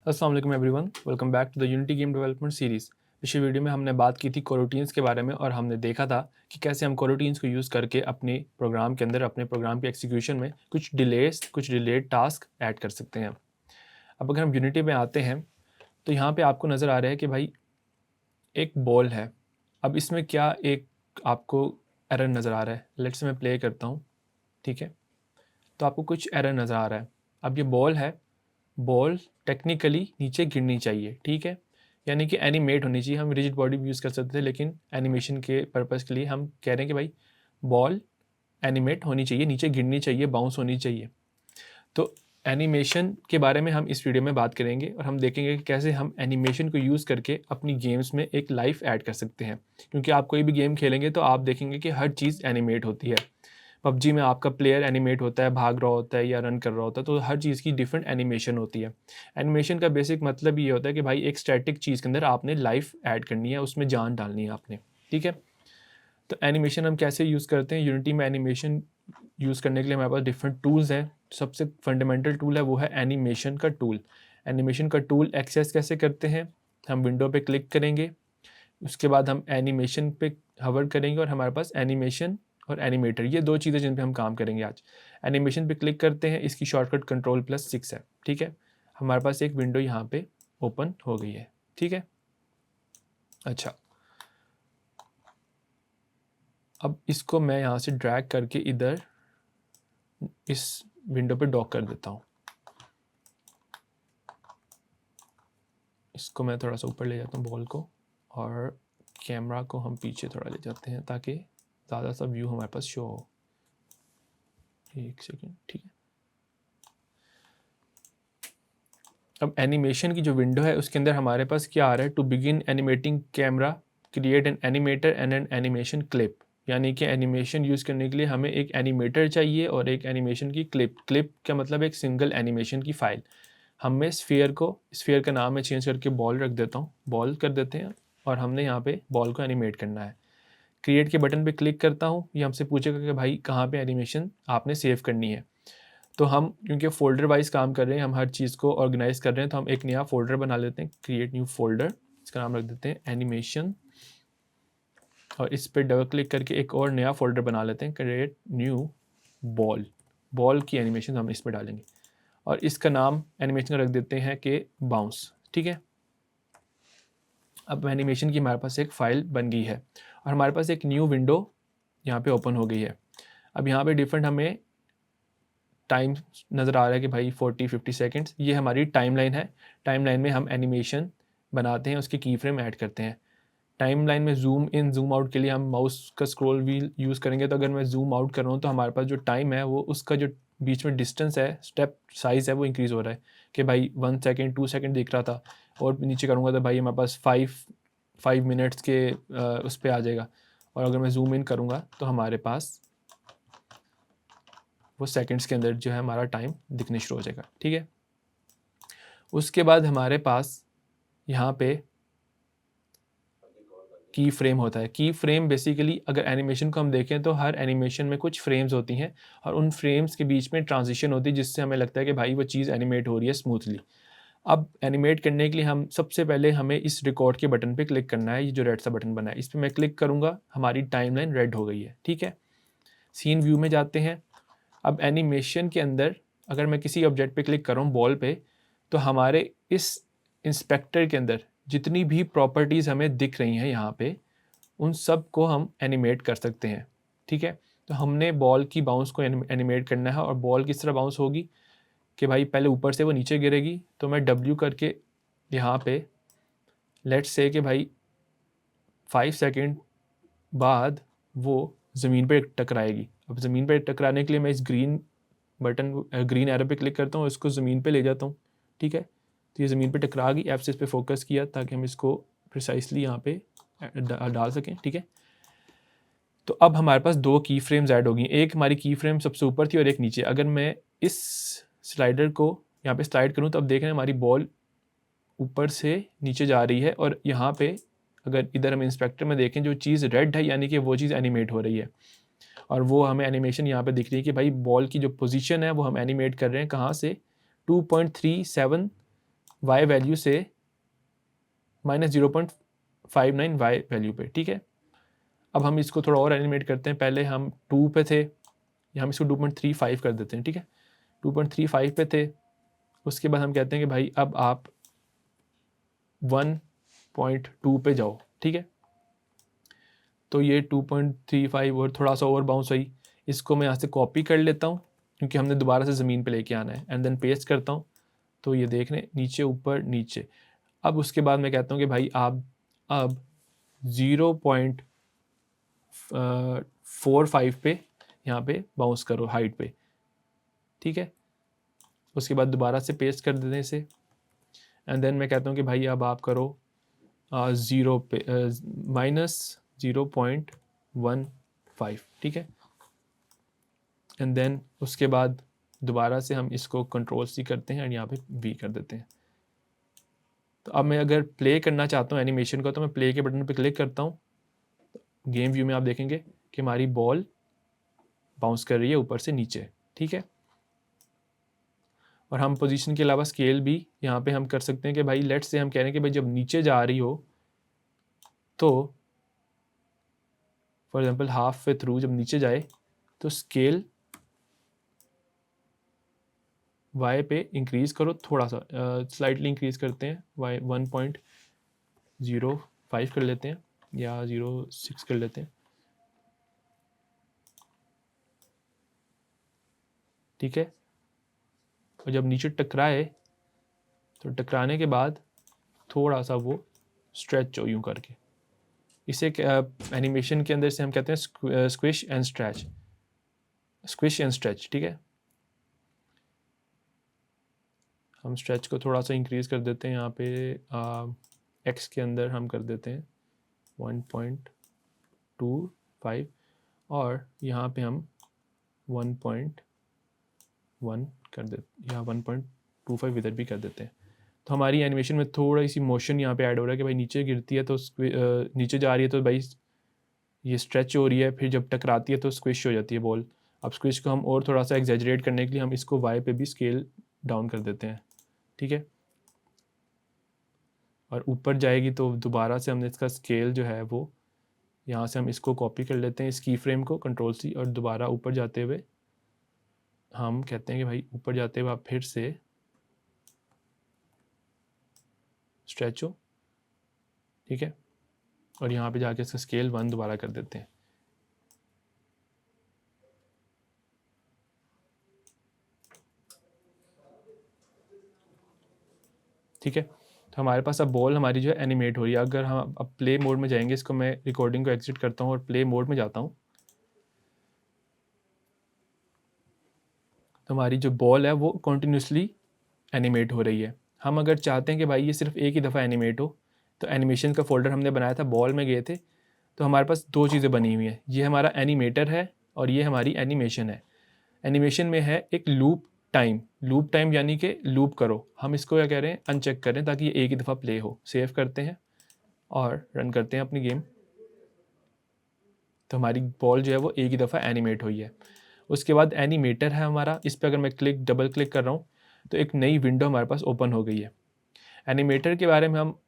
अस्सलाम वालेकुम everyone, welcome back to the Unity game development series. पिछली वीडियो में हमने बात की थी कोरोटीन्स के बारे में और हमने देखा था कि कैसे हम कोरोटीन्स को यूज़ करके अपने प्रोग्राम के अंदर अपने प्रोग्राम के एक्सिक्यूशन में कुछ डिलेड टास्क ऐड कर सकते हैं। अब अगर हम यूनिटी में आते हैं तो यहाँ पे आपको नज़र आ रहा है कि भाई एक बॉल है। अब इसमें क्या एक आपको एरर नज़र आ रहा है। लेट्स मैं प्ले करता हूँ, ठीक है। तो आपको कुछ एरर नज़र आ रहा है। अब ये बॉल है, बॉल टेक्निकली नीचे गिरनी चाहिए, ठीक है, यानी कि एनिमेट होनी चाहिए। हम रिजिड बॉडी भी यूज़ कर सकते थे, लेकिन एनिमेशन के पर्पज़ के लिए हम कह रहे हैं कि भाई बॉल एनिमेट होनी चाहिए, नीचे गिरनी चाहिए, बाउंस होनी चाहिए। तो एनिमेशन के बारे में हम इस वीडियो में बात करेंगे और हम देखेंगे कि कैसे हम एनिमेशन को यूज़ करके अपनी गेम्स में एक लाइफ ऐड कर सकते हैं। क्योंकि आप कोई भी गेम खेलेंगे तो आप देखेंगे कि हर चीज़ एनिमेट होती है। पबजी में आपका प्लेयर एनिमेट होता है, भाग रहा होता है या रन कर रहा होता है, तो हर चीज़ की डिफरेंट एनिमेशन होती है। एनिमेशन का बेसिक मतलब ये होता है कि भाई एक स्टैटिक चीज़ के अंदर आपने लाइफ ऐड करनी है, उसमें जान डालनी है आपने, ठीक है। तो एनिमेशन हम कैसे यूज़ करते हैं यूनिटी में। एनिमेशन यूज़ करने के लिए हमारे पास डिफरेंट टूल्स हैं। सबसे फंडामेंटल टूल है वो है एनिमेशन का टूल। एनिमेशन का टूल एक्सेस कैसे करते हैं, हम विंडो पे क्लिक करेंगे, उसके बाद हम एनिमेशन पे हवर करेंगे और हमारे पास एनिमेशन और एनिमेटर, ये दो चीज़ें जिन पे हम काम करेंगे आज। एनिमेशन पे क्लिक करते हैं, इसकी शॉर्टकट Ctrl+6 है, ठीक है। हमारे पास एक विंडो यहाँ पे ओपन हो गई है, ठीक है। अच्छा, अब इसको मैं यहाँ से ड्रैग करके इधर इस विंडो पे डॉक कर देता हूँ। इसको मैं थोड़ा सा ऊपर ले जाता हूँ बॉल को, और कैमरा को हम पीछे थोड़ा ले जाते हैं ताकि ज़्यादा सा व्यू हमारे पास शो हो। एक सेकेंड, ठीक है। अब एनिमेशन की जो विंडो है उसके अंदर हमारे पास क्या आ रहा है, to begin animating camera create an animator and an animation clip. यानी कि एनिमेशन यूज़ करने के लिए हमें एक एनिमेटर चाहिए और एक एनिमेशन की क्लिप। क्लिप का मतलब एक सिंगल एनिमेशन की फ़ाइल। हमें स्फीयर का नाम मैं चेंज करके बॉल रख देता हूँ, बॉल कर देते हैं, और हमने यहाँ पे बॉल को एनिमेट करना है। क्रिएट के बटन पे क्लिक करता हूँ, ये हमसे पूछेगा कि भाई कहाँ पे एनिमेशन आपने सेव करनी है। तो हम क्योंकि फ़ोल्डर वाइज काम कर रहे हैं, हम हर चीज़ को ऑर्गेनाइज़ कर रहे हैं, तो हम एक नया फ़ोल्डर बना लेते हैं, क्रिएट न्यू फ़ोल्डर। इसका नाम रख देते हैं एनिमेशन, और इस पर डबल क्लिक करके एक और नया फ़ोल्डर बना लेते हैं, क्रिएट न्यू बॉल। बॉल की एनिमेशन हम इस पर डालेंगे और इसका नाम एनिमेशन का रख देते हैं कि बाउंस, ठीक है। अब एनिमेशन की हमारे पास एक फ़ाइल बन गई है और हमारे पास एक न्यू विंडो यहाँ पे ओपन हो गई है। अब यहाँ पे डिफरेंट हमें टाइम नज़र आ रहा है कि भाई 40-50 सेकंड्स, ये हमारी टाइमलाइन है। टाइमलाइन में हम एनिमेशन बनाते हैं, उसके की फ्रेम ऐड करते हैं। टाइमलाइन में जूम इन जूम आउट के लिए हम माउस का स्क्रॉल व्हील यूज़ करेंगे। तो अगर मैं जूम आउट कर रहा हूँ तो हमारे पास जो टाइम है वो उसका जो बीच में डिस्टेंस है, स्टेप साइज़ है, वो इंक्रीज़ हो रहा है कि भाई 1 सेकेंड 2 सेकेंड दिख रहा था, और नीचे करूँगा तो भाई हमारे पास 5 मिनट्स के उस पर आ जाएगा। और अगर मैं जूम इन करूँगा तो हमारे पास वो सेकंड्स के अंदर जो है हमारा टाइम दिखने शुरू हो जाएगा, ठीक है। उसके बाद हमारे पास यहाँ पे की फ्रेम होता है। की फ्रेम बेसिकली अगर एनिमेशन को हम देखें तो हर एनिमेशन में कुछ फ्रेम्स होती हैं और उन फ्रेम्स के बीच में ट्रांजिशन होती है, जिससे हमें लगता है कि भाई वो चीज़ एनिमेट हो रही है स्मूथली। अब एनिमेट करने के लिए हम सबसे पहले हमें इस रिकॉर्ड के बटन पे क्लिक करना है। ये जो रेड सा बटन बना है इस पर मैं क्लिक करूँगा, हमारी टाइमलाइन रेड हो गई है, ठीक है। सीन व्यू में जाते हैं। अब एनिमेशन के अंदर अगर मैं किसी ऑब्जेक्ट पे क्लिक कर रहा हूँ बॉल पे, तो हमारे इस इंस्पेक्टर के अंदर जितनी भी प्रॉपर्टीज़ हमें दिख रही हैं यहाँ पे, उन सब को हम एनिमेट कर सकते हैं, ठीक है। तो हमने बॉल की बाउंस को एनिमेट करना है, और बॉल किस तरह बाउंस होगी कि भाई पहले ऊपर से वो नीचे गिरेगी, तो मैं W करके यहाँ पे लेट्स से कि भाई 5 सेकेंड बाद वो ज़मीन पे टकराएगी। अब ज़मीन पे टकराने के लिए मैं इस ग्रीन एरो पे क्लिक करता हूँ, इसको ज़मीन पे ले जाता हूँ, ठीक है। तो ये ज़मीन पे टकरा गई। एफ से इस पर फोकस किया ताकि हम इसको प्रिसाइसली यहाँ पे डाल सकें, ठीक है। तो अब हमारे पास 2 की फ्रेम्स ऐड हो गई। एक हमारी की फ्रेम सबसे ऊपर थी और एक नीचे। अगर मैं इस स्लाइडर को यहाँ पे स्लाइड करूँ तो अब देख रहे हैं हमारी बॉल ऊपर से नीचे जा रही है, और यहाँ पे अगर इधर हम इंस्पेक्टर में देखें जो चीज़ रेड है यानी कि वो चीज़ एनिमेट हो रही है, और वो हमें एनिमेशन यहाँ पे दिख रही है कि भाई बॉल की जो पोजीशन है वो हम एनिमेट कर रहे हैं कहाँ से, 2.37 वाई वैल्यू से -0.59 वाई वैल्यू पे, ठीक है। अब हम इसको थोड़ा और एनिमेट करते हैं। पहले हम 2 पे थे, या हम इसको 2.35 कर देते हैं, ठीक है। 2.35 पे थे, उसके बाद हम कहते हैं कि भाई अब आप 1.2 पे जाओ, ठीक है। तो ये 2.35 और थोड़ा सा और बाउंस हुई। इसको मैं यहाँ से कॉपी कर लेता हूँ क्योंकि हमने दोबारा से ज़मीन पे लेके आना है, एंड देन पेस्ट करता हूँ। तो ये देख रहे हैं, नीचे ऊपर नीचे। अब उसके बाद मैं कहता हूँ कि भाई आप अब 0.45 पे यहाँ पे बाउंस करो हाइट पे, ठीक है। उसके बाद दोबारा से पेस्ट कर देते हैं इसे, एंड देन मैं कहता हूँ कि भाई अब आप करो 0 पे -0.15, ठीक है। एंड देन उसके बाद दोबारा से हम इसको कंट्रोल-C करते हैं एंड यहाँ पे V कर देते हैं। तो अब मैं अगर प्ले करना चाहता हूँ एनिमेशन को, तो मैं प्ले के बटन पे क्लिक करता हूँ। गेम व्यू में आप देखेंगे कि हमारी बॉल बाउंस कर रही है ऊपर से नीचे, ठीक है। और हम पोजीशन के अलावा स्केल भी यहाँ पे हम कर सकते हैं कि भाई लेट्स से हम कह रहे हैं कि भाई जब नीचे जा रही हो तो for example half way through जब नीचे जाए तो स्केल वाई पे इंक्रीज़ करो थोड़ा सा, स्लाइटली इंक्रीज़ करते हैं, वाई 1.05 कर लेते हैं या 0.6 कर लेते हैं, ठीक है। और जब नीचे टकराए तो टकराने के बाद थोड़ा सा वो स्ट्रेच हो यूँ करके, इसे एनिमेशन के अंदर से हम कहते हैं squish and stretch, squish and stretch, ठीक है। हम स्ट्रेच को थोड़ा सा इंक्रीज़ कर देते हैं, यहाँ पे एक्स के अंदर हम कर देते हैं 1.25 और यहाँ पे हम 1.1 कर देते, या 1.25 इधर भी कर देते हैं। तो हमारी एनिमेशन में थोड़ी सी मोशन यहाँ पे ऐड हो रहा है कि भाई नीचे गिरती है तो नीचे जा रही है तो भाई ये स्ट्रेच हो रही है, फिर जब टकराती है तो स्क्विश हो जाती है बॉल। अब स्क्विश को हम और थोड़ा सा एग्जैजरेट करने के लिए हम इसको वाई पे भी स्केल डाउन कर देते हैं, ठीक है। और ऊपर जाएगी तो दोबारा से हमने इसका स्केल जो है वो यहाँ से हम इसको कॉपी कर लेते हैं, इस की फ्रेम को कंट्रोल-C, और दोबारा ऊपर जाते हुए हम कहते हैं कि भाई ऊपर जाते हुए आप फिर से स्ट्रेच हो, ठीक है। और यहाँ पे जाके इसका स्केल 1 दोबारा कर देते हैं, ठीक है। तो हमारे पास अब बॉल हमारी जो है एनिमेट हो रही है। अगर हम अब प्ले मोड में जाएंगे, इसको मैं रिकॉर्डिंग को एग्जिट करता हूँ और प्ले मोड में जाता हूँ, तो हमारी जो बॉल है वो कंटिन्यूसली एनिमेट हो रही है। हम अगर चाहते हैं कि भाई ये सिर्फ एक ही दफ़ा एनिमेट हो, तो एनिमेशन का फोल्डर हमने बनाया था, बॉल में गए थे, तो हमारे पास दो चीज़ें बनी हुई हैं, ये हमारा एनिमेटर है और ये हमारी एनिमेशन है। एनिमेशन में है एक लूप टाइम यानी कि लूप करो, हम इसको क्या कह रहे हैं, अनचेक करें ताकि ये एक ही दफ़ा प्ले हो। सेव करते हैं और रन करते हैं अपनी गेम, तो हमारी बॉल जो है वो एक ही दफ़ा एनिमेट हुई है। उसके बाद एनिमेटर है हमारा, इस पर अगर मैं डबल क्लिक कर रहा हूँ तो एक नई विंडो हमारे पास ओपन हो गई है। एनिमेटर के बारे में हम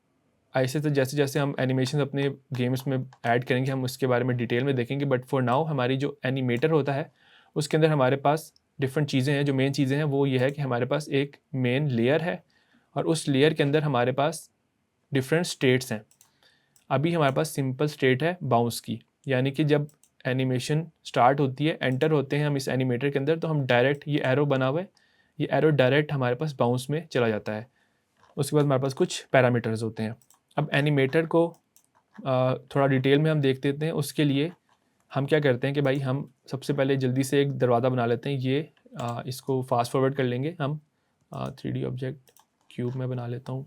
ऐसे तो जैसे जैसे हम एनिमेशन अपने गेम्स में ऐड करेंगे हम उसके बारे में डिटेल में देखेंगे, बट फॉर नाउ हमारी जो एनिमेटर होता है उसके अंदर हमारे पास डिफरेंट चीज़ें हैं। जो मेन चीज़ें हैं वो ये है कि हमारे पास एक मेन लेयर है और उस लेयर के अंदर हमारे पास डिफरेंट स्टेट्स हैं। अभी हमारे पास सिंपल स्टेट है बाउंस की, यानी कि जब एनिमेशन स्टार्ट होती है, एंटर होते हैं हम इस एनिमेटर के अंदर, तो हम डायरेक्ट ये एरो बना हुआ है, ये एरो डायरेक्ट हमारे पास बाउंस में चला जाता है। उसके बाद हमारे पास कुछ पैरामीटर्स होते हैं। अब एनिमेटर को थोड़ा डिटेल में हम देख देते हैं। उसके लिए हम क्या करते हैं कि भाई हम सबसे पहले जल्दी से एक दरवाज़ा बना लेते हैं। ये इसको फास्ट फॉरवर्ड कर लेंगे हम, 3D ऑब्जेक्ट क्यूब में बना लेता हूँ।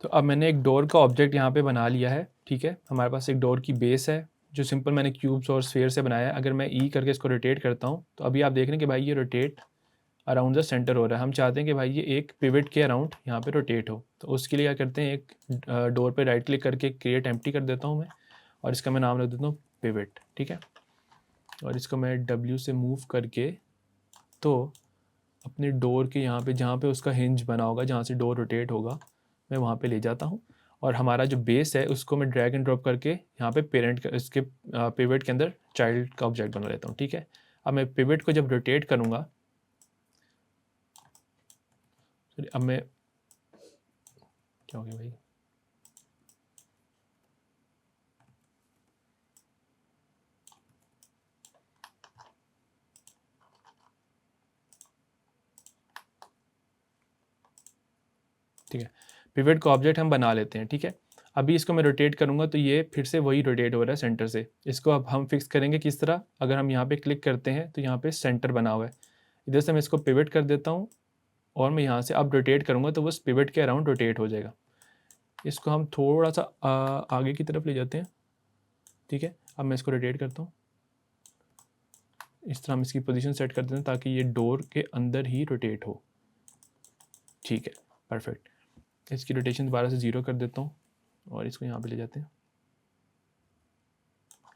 तो अब मैंने एक डोर का ऑब्जेक्ट यहाँ पे बना लिया है, ठीक है। हमारे पास एक डोर की बेस है जो सिंपल मैंने क्यूब्स और स्फीयर से बनाया है। अगर मैं ई करके इसको रोटेट करता हूँ तो अभी आप देख रहे हैं कि भाई ये रोटेट अराउंड द सेंटर हो रहा है। हम चाहते हैं कि भाई ये एक पिवट के अराउंड यहाँ पे रोटेट हो, तो उसके लिए क्या करते हैं, एक डोर पे राइट क्लिक करके क्रिएट एम्प्टी कर देता हूँ मैं, और इसका मैं नाम रख देता हूँ पिवट, ठीक है। और इसको मैं W से मूव करके तो अपने डोर के यहाँ पे जहाँ पे उसका हिंज बना होगा, जहाँ से डोर रोटेट होगा, मैं वहाँ पे ले जाता हूँ। और हमारा जो बेस है उसको मैं ड्रैग एंड ड्रॉप करके यहाँ पे पेरेंट इसके पिवट के अंदर चाइल्ड का ऑब्जेक्ट बना लेता हूँ, ठीक है। अब मैं पिवट को जब रोटेट करूँगा, अब मैं क्या हो गया भाई, ठीक है। पिवट का ऑब्जेक्ट हम बना लेते हैं, ठीक है। अभी इसको मैं रोटेट करूँगा तो ये फिर से वही रोटेट हो रहा है सेंटर से। इसको अब हम फिक्स करेंगे किस तरह, अगर हम यहाँ पे क्लिक करते हैं तो यहाँ पे सेंटर बना हुआ है, इधर से मैं इसको पिवट कर देता हूँ और मैं यहाँ से अब रोटेट करूँगा तो बस पिवट के अराउंड रोटेट हो जाएगा। इसको हम थोड़ा सा आगे की तरफ ले जाते हैं, ठीक है। अब मैं इसको रोटेट करता हूँ, इस तरह हम इसकी पोजीशन सेट कर देते हैं ताकि ये डोर के अंदर ही रोटेट हो, ठीक है, परफेक्ट। इसकी रोटेशन दोबारा से 0 कर देता हूँ और इसको यहाँ पे ले जाते हैं,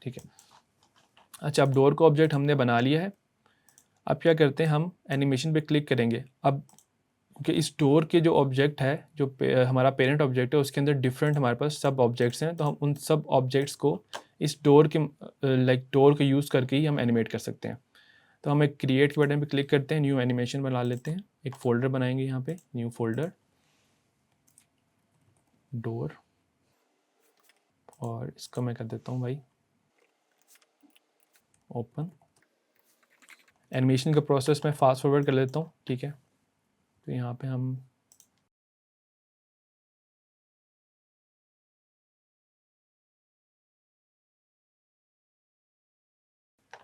ठीक है। अच्छा, अब डोर का ऑब्जेक्ट हमने बना लिया है। अब क्या करते हैं, हम एनिमेशन पे क्लिक करेंगे। अब क्योंकि इस डोर के जो ऑब्जेक्ट है, जो हमारा पेरेंट ऑब्जेक्ट है, उसके अंदर डिफरेंट हमारे पास सब ऑब्जेक्ट्स हैं, तो हम उन सब ऑब्जेक्ट्स को इस डोर के लाइक डोर को यूज़ करके ही हम एनिमेट कर सकते हैं। तो हम एक क्रिएट के बटन पे क्लिक करते हैं, न्यू एनिमेशन बना लेते हैं, एक फ़ोल्डर बनाएंगे यहाँ पे, न्यू फोल्डर डोर, और इसको मैं कर देता हूँ भाई ओपन। एनिमेशन का प्रोसेस मैं फास्ट फॉरवर्ड कर लेता हूँ, ठीक है। तो यहाँ पे हम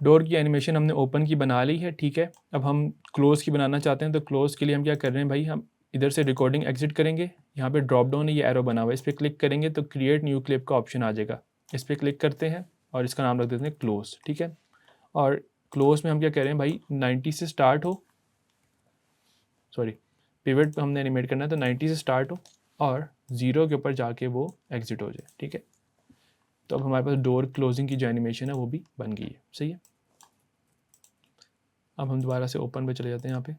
डोर की एनिमेशन हमने ओपन की बना ली है, ठीक है। अब हम क्लोज़ की बनाना चाहते हैं, तो क्लोज़ के लिए हम क्या कर रहे हैं भाई, हम इधर से रिकॉर्डिंग एग्जिट करेंगे, यहाँ पे ड्रॉप डाउन है, ये एरो बना हुआ है, इस पर क्लिक करेंगे तो क्रिएट न्यू क्लिप का ऑप्शन आ जाएगा, इस पर क्लिक करते हैं और इसका नाम रख देते हैं क्लोज़, ठीक है। और क्लोज़ में हम क्या कह रहे हैं भाई, 90 से स्टार्ट हो, सॉरी पिवट पे हमने एनिमेट करना है, तो 90 से स्टार्ट हो और 0 के ऊपर जाके वो एग्जिट हो जाए, ठीक है। तो अब हमारे पास डोर क्लोजिंग की जो एनिमेशन है वो भी बन गई है, सही है। अब हम दोबारा से ओपन पे चले जाते हैं यहाँ पे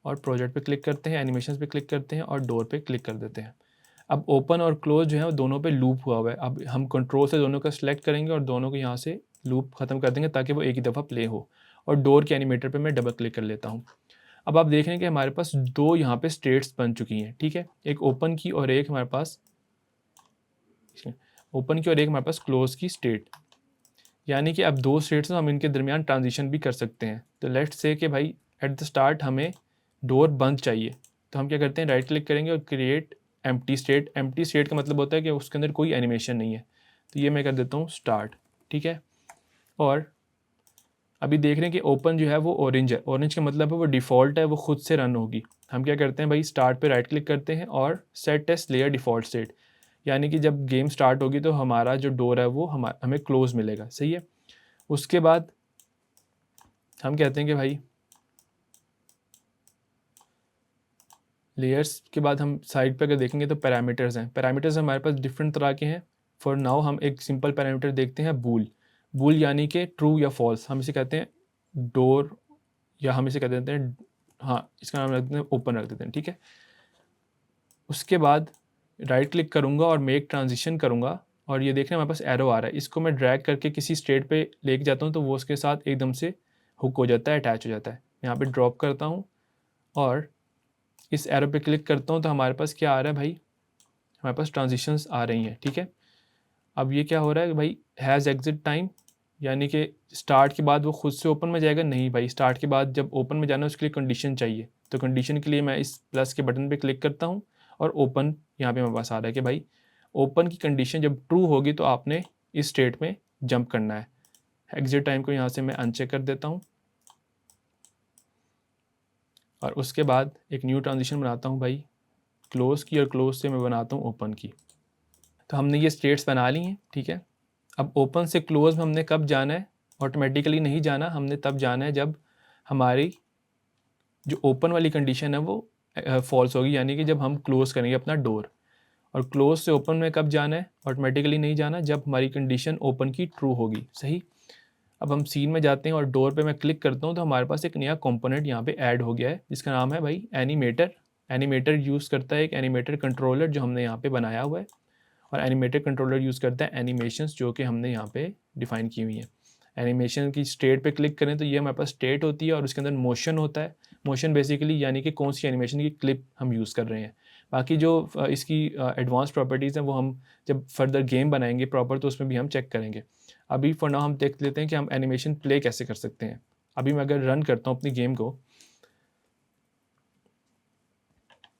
और प्रोजेक्ट पे क्लिक करते हैं, एनिमेशंस पे क्लिक करते हैं और डोर पे क्लिक कर देते हैं। अब ओपन और क्लोज जो है वो दोनों पे लूप हुआ हुआ है। अब हम कंट्रोल से दोनों का सिलेक्ट करेंगे और दोनों को यहाँ से लूप ख़त्म कर देंगे ताकि वो एक ही दफ़ा प्ले हो। और डोर के एनिमेटर पे मैं डबल क्लिक कर लेता हूँ। अब आप देख रहे हैं कि हमारे पास दो यहाँ पे स्टेट्स बन चुकी हैं, ठीक है। एक ओपन की और एक हमारे पास क्लोज की स्टेट, यानी कि अब दो स्टेट्स हैं, हम इनके दरमियान ट्रांजिशन भी कर सकते हैं। तो लेट्स से कि भाई एट द स्टार्ट हमें डोर बंद चाहिए, तो हम क्या करते हैं, राइट क्लिक करेंगे और create empty state. Empty state का मतलब होता है कि उसके अंदर कोई एनिमेशन नहीं है, तो ये मैं कर देता हूँ स्टार्ट, ठीक है। और अभी देख रहे हैं कि ओपन जो है वो ऑरेंज है, ऑरेंज का मतलब है वो डिफ़ॉल्ट है, वो खुद से रन होगी। हम क्या करते हैं भाई, स्टार्ट पे राइट क्लिक करते हैं और set test layer default state, यानी कि जब गेम स्टार्ट होगी तो हमारा जो डोर है वो हमें क्लोज मिलेगा, सही है। उसके बाद हम कहते हैं कि भाई लेयर्स के बाद हम साइड पे अगर देखेंगे तो पैरामीटर्स हैं। पैरामीटर्स हमारे पास डिफरेंट तरह के हैं। फॉर नाउ हम एक सिंपल पैरामीटर देखते हैं, बूल। बूल यानी कि ट्रू या फॉल्स, हम इसे कहते हैं डोर, या हम इसे कह देते हैं, हाँ इसका नाम रख देते हैं ओपन रख देते हैं, ठीक है। उसके बाद राइट क्लिक करूँगा और मेक ट्रांजिशन करूँगा और ये देखने हमारे पास एरो आ रहा है, इसको मैं ड्रैग करके किसी स्टेट पे लेके जाता हूँ तो वो उसके साथ एकदम से हुक हो जाता है, अटैच हो जाता है। यहाँ पे ड्रॉप करता हूँ और इस एरो पे क्लिक करता हूँ तो हमारे पास क्या आ रहा है भाई, हमारे पास ट्रांजिशंस आ रही हैं, ठीक है। अब ये क्या हो रहा है भाई, हैज़ एग्जिट टाइम, यानी कि स्टार्ट के बाद वो खुद से ओपन में जाएगा, नहीं भाई, स्टार्ट के बाद जब ओपन में जाना है उसके लिए कंडीशन चाहिए। तो कंडीशन के लिए मैं इस प्लस के बटन पे क्लिक करता हूँ और ओपन यहाँ पे मेरे पास आ रहा है कि भाई ओपन की कंडीशन जब ट्रू होगी तो आपने इस स्टेट में जंप करना है। एग्जिट टाइम को यहाँ से मैं अनचेक कर देता हूँ और उसके बाद एक न्यू ट्रांजिशन बनाता हूँ भाई, क्लोज़ की और क्लोज़ से मैं बनाता हूँ ओपन की। तो हमने ये स्टेट्स बना ली हैं, ठीक है। अब ओपन से क्लोज़ में हमने कब जाना है, ऑटोमेटिकली नहीं जाना, हमने तब जाना है जब हमारी जो ओपन वाली कंडीशन है वो फॉल्स होगी, यानी कि जब हम क्लोज़ करेंगे अपना डोर। और क्लोज़ से ओपन में कब जाना है, ऑटोमेटिकली नहीं जाना, जब हमारी कंडीशन ओपन की ट्रू होगी, सही। अब हम सीन में जाते हैं और डोर पे मैं क्लिक करता हूँ तो हमारे पास एक नया कंपोनेंट यहाँ पे ऐड हो गया है, जिसका नाम है भाई एनिमेटर। एनिमेटर यूज़ करता है एक एनिमेटर कंट्रोलर जो हमने यहाँ पे बनाया हुआ है, और एनिमेटर कंट्रोलर यूज़ करता है एनिमेशंस जो कि हमने यहाँ पे डिफ़ाइन की हुई हैं। एनिमेशन की स्टेट पे क्लिक करें तो ये हमारे पास स्टेट होती है और उसके अंदर मोशन होता है। मोशन बेसिकली यानी कि कौन सी एनिमेशन की क्लिप हम यूज़ कर रहे हैं। बाकी जो इसकी एडवांस प्रॉपर्टीज़ हैं वो हम जब फर्दर गेम बनाएंगे प्रॉपर तो उसमें भी हम चेक करेंगे। अभी फॉर नाउ हम देख लेते हैं कि हम एनिमेशन प्ले कैसे कर सकते हैं। अभी मैं अगर रन करता हूँ अपनी गेम को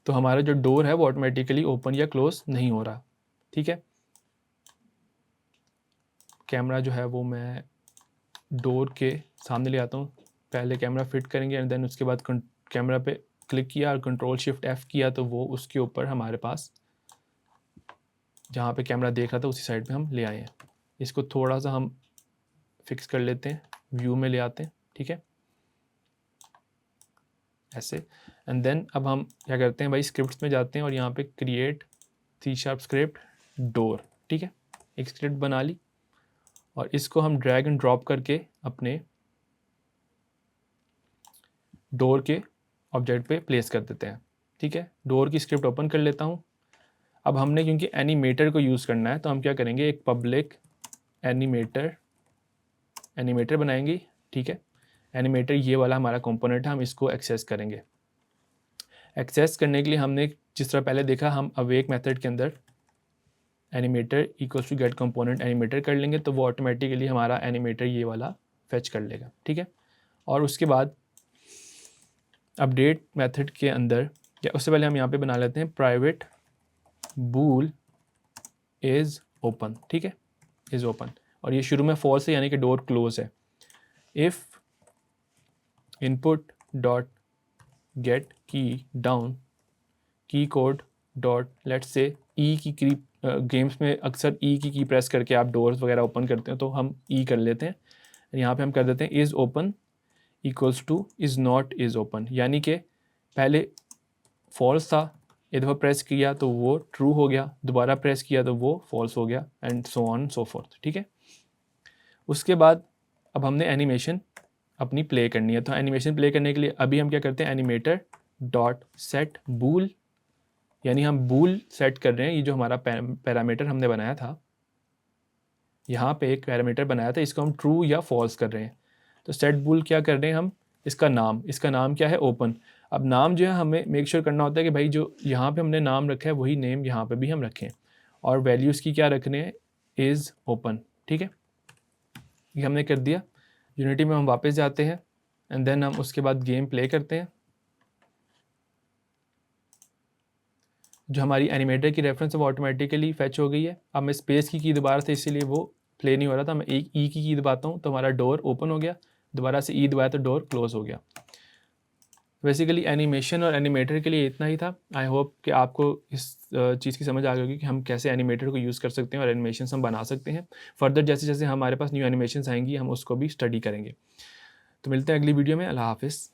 तो हमारा जो डोर है वो ऑटोमेटिकली ओपन या क्लोज नहीं हो रहा, ठीक है। कैमरा जो है वो मैं डोर के सामने ले आता हूँ। पहले कैमरा फिट करेंगे एंड देन उसके बाद कैमरा पे क्लिक किया और कंट्रोल शिफ्ट F किया तो वो उसके ऊपर हमारे पास जहाँ पे कैमरा देख रहा था उसी साइड पे हम ले आए हैं। इसको थोड़ा सा हम फिक्स कर लेते हैं, व्यू में ले आते हैं, ठीक है, ऐसे। एंड देन अब हम क्या करते हैं भाई, स्क्रिप्ट्स में जाते हैं और यहाँ पे क्रिएट C# स्क्रिप्ट डोर, ठीक है। एक स्क्रिप्ट बना ली और इसको हम ड्रैग एंड ड्रॉप करके अपने डोर के ऑब्जेक्ट पे प्लेस कर देते हैं, ठीक है। डोर की स्क्रिप्ट ओपन कर लेता हूँ। अब हमने क्योंकि एनिमेटर को यूज़ करना है तो हम क्या करेंगे, एक पब्लिक एनिमेटर बनाएंगे, ठीक है। एनिमेटर ये वाला हमारा कंपोनेंट है, हम इसको एक्सेस करेंगे। एक्सेस करने के लिए हमने जिस तरह पहले देखा, हम अवेक मेथड के अंदर animator equals to get component animator कर लेंगे तो वो ऑटोमेटिकली हमारा एनिमेटर ये वाला फेच कर लेगा, ठीक है। और उसके बाद अपडेट मेथड के अंदर या उससे पहले हम यहाँ पे बना लेते हैं प्राइवेट बूल इज़ ओपन, ठीक है, इज़ ओपन। और ये शुरू में फॉल्स है यानी कि डोर क्लोज है। इफ़ इनपुट डॉट गेट की डाउन की कोड डॉट लेट्स से ई की गेम्स में अक्सर ई की प्रेस करके आप डोर्स वगैरह ओपन करते हैं तो हम ई कर लेते हैं। यहाँ पे हम कर देते हैं is open equals two is not is open, यानी कि पहले फॉल्स था, एक दफ़ा प्रेस किया तो वो ट्रू हो गया, दोबारा प्रेस किया तो वो फॉल्स हो गया and so on so fourth, ठीक है। उसके बाद अब हमने एनिमेशन अपनी प्ले करनी है, तो एनिमेशन प्ले करने के लिए अभी हम क्या करते हैं, एनिमेटर डॉट सेट बूल, यानी हम बूल सेट कर रहे हैं। ये जो हमारा पैरामीटर हमने बनाया था, यहाँ पे एक पैरामीटर बनाया था, इसको हम ट्रू या फॉल्स कर रहे हैं। तो सेट बूल क्या कर रहे हैं हम, इसका नाम क्या है, ओपन। अब नाम जो है हमें मेक श्योर करना होता है कि भाई जो यहाँ पे हमने नाम रखा है वही नेम यहाँ पे भी हम रखें, और वैल्यूज़ की क्या रखने हैं, इज़ ओपन, ठीक है। ये हमने कर दिया। यूनिटी में हम वापस जाते हैं एंड देन हम उसके बाद गेम प्ले करते हैं। जो हमारी एनिमेटर की रेफरेंस है वो ऑटोमेटिकली फेच हो गई है। अब मैं स्पेस की दोबारा से, इसीलिए वो प्ले नहीं हो रहा था, मैं एक ई की दबाता हूँ तो हमारा डोर ओपन हो गया, दोबारा से ई दबाया तो डोर क्लोज हो गया। बेसिकली एनिमेशन और एनिमेटर के लिए इतना ही था। आई होप कि आपको इस चीज़ की समझ आ गई होगी कि हम कैसे एनिमेटर को यूज़ कर सकते हैं और एनिमेशन हम बना सकते हैं। फर्दर जैसे जैसे हमारे पास न्यू एनिमेशन आएंगी हम उसको भी स्टडी करेंगे। तो मिलते हैं अगली वीडियो में। अल्लाह हाफिज़।